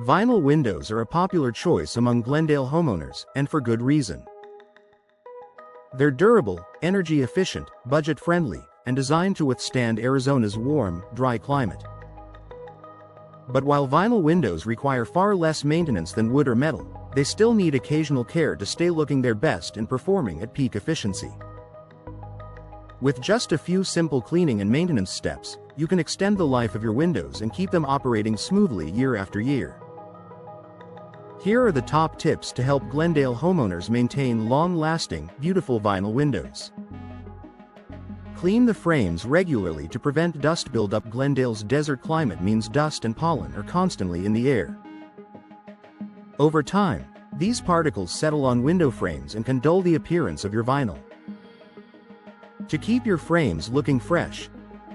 Vinyl windows are a popular choice among Glendale homeowners, and for good reason. They're durable, energy efficient, budget friendly, and designed to withstand Arizona's warm, dry climate. But while vinyl windows require far less maintenance than wood or metal, they still need occasional care to stay looking their best and performing at peak efficiency. With just a few simple cleaning and maintenance steps, you can extend the life of your windows and keep them operating smoothly year after year. Here are the top tips to help Glendale homeowners maintain long-lasting, beautiful vinyl windows. Clean the frames regularly to prevent dust buildup. Glendale's desert climate means dust and pollen are constantly in the air. Over time, these particles settle on window frames and can dull the appearance of your vinyl. To keep your frames looking fresh,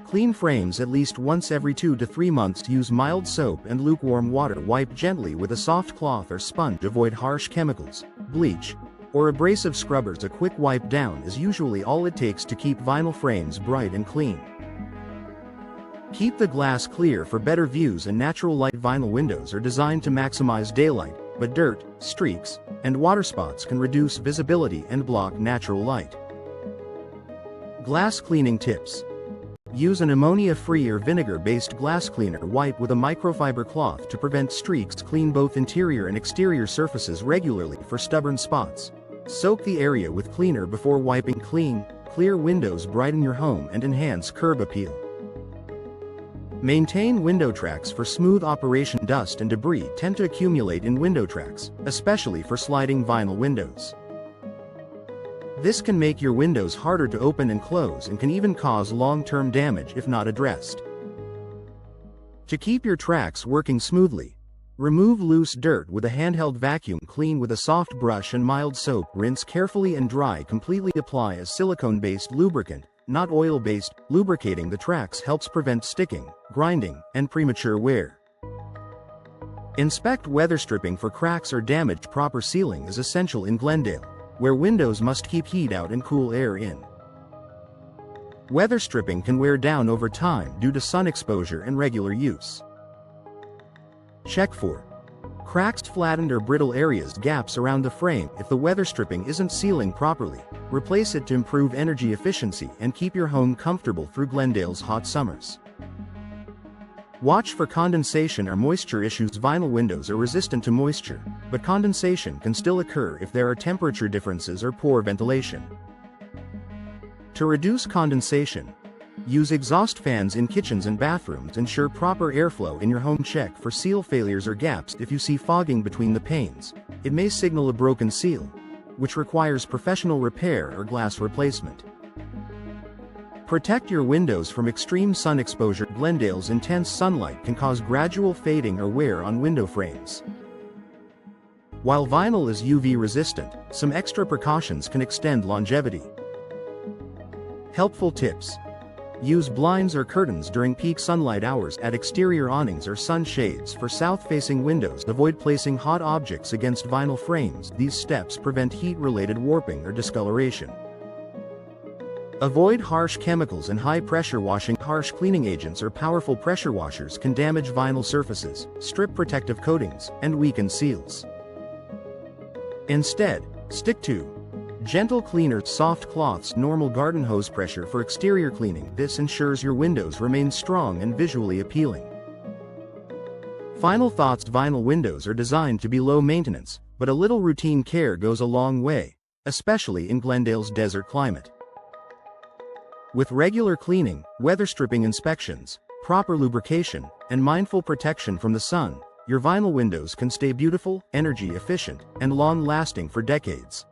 clean frames at least once every 2 to 3 months. Use mild soap and lukewarm water. Wipe gently with a soft cloth or sponge. Avoid harsh chemicals, bleach, or abrasive scrubbers. A quick wipe down is usually all it takes to keep vinyl frames bright and clean. Keep the glass clear for better views and natural light. Vinyl windows are designed to maximize daylight, but dirt, streaks, and water spots can reduce visibility and block natural light. Glass cleaning tips. Use an ammonia-free or vinegar-based glass cleaner. Wipe with a microfiber cloth to prevent streaks. Clean both interior and exterior surfaces regularly for stubborn spots. Soak the area with cleaner before wiping. Clean, clear windows brighten your home and enhance curb appeal. Maintain window tracks for smooth operation. Dust and debris tend to accumulate in window tracks, especially for sliding vinyl windows. This can make your windows harder to open and close and can even cause long-term damage if not addressed. To keep your tracks working smoothly, remove loose dirt with a handheld vacuum. Clean with a soft brush and mild soap. Rinse carefully and dry completely. Apply a silicone-based lubricant, not oil-based. Lubricating the tracks helps prevent sticking, grinding, and premature wear. Inspect weather stripping for cracks or damage. Proper sealing is essential in Glendale, where windows must keep heat out and cool air in. Weather stripping can wear down over time due to sun exposure and regular use. Check for cracks, flattened or brittle areas, gaps around the frame. If the weather stripping isn't sealing properly, replace it to improve energy efficiency and keep your home comfortable through Glendale's hot summers. Watch for condensation or moisture issues. Vinyl windows are resistant to moisture, but condensation can still occur if there are temperature differences or poor ventilation. To reduce condensation, use exhaust fans in kitchens and bathrooms. Ensure proper airflow in your home. Check for seal failures or gaps. If you see fogging between the panes, it may signal a broken seal, which requires professional repair or glass replacement. Protect your windows from extreme sun exposure. Glendale's intense sunlight can cause gradual fading or wear on window frames. While vinyl is UV resistant, some extra precautions can extend longevity. Helpful tips. Use blinds or curtains during peak sunlight hours. Add exterior awnings or sun shades for south-facing windows. Avoid placing hot objects against vinyl frames. These steps prevent heat-related warping or discoloration. Avoid harsh chemicals and high-pressure washing. Harsh cleaning agents or powerful pressure washers can damage vinyl surfaces, strip protective coatings, and weaken seals. Instead, stick to gentle cleaners, soft cloths, normal garden hose pressure for exterior cleaning. This ensures your windows remain strong and visually appealing. Final thoughts. Vinyl windows are designed to be low maintenance, but a little routine care goes a long way, especially in Glendale's desert climate. With regular cleaning, weather stripping inspections, proper lubrication, and mindful protection from the sun, your vinyl windows can stay beautiful, energy efficient, and long-lasting for decades.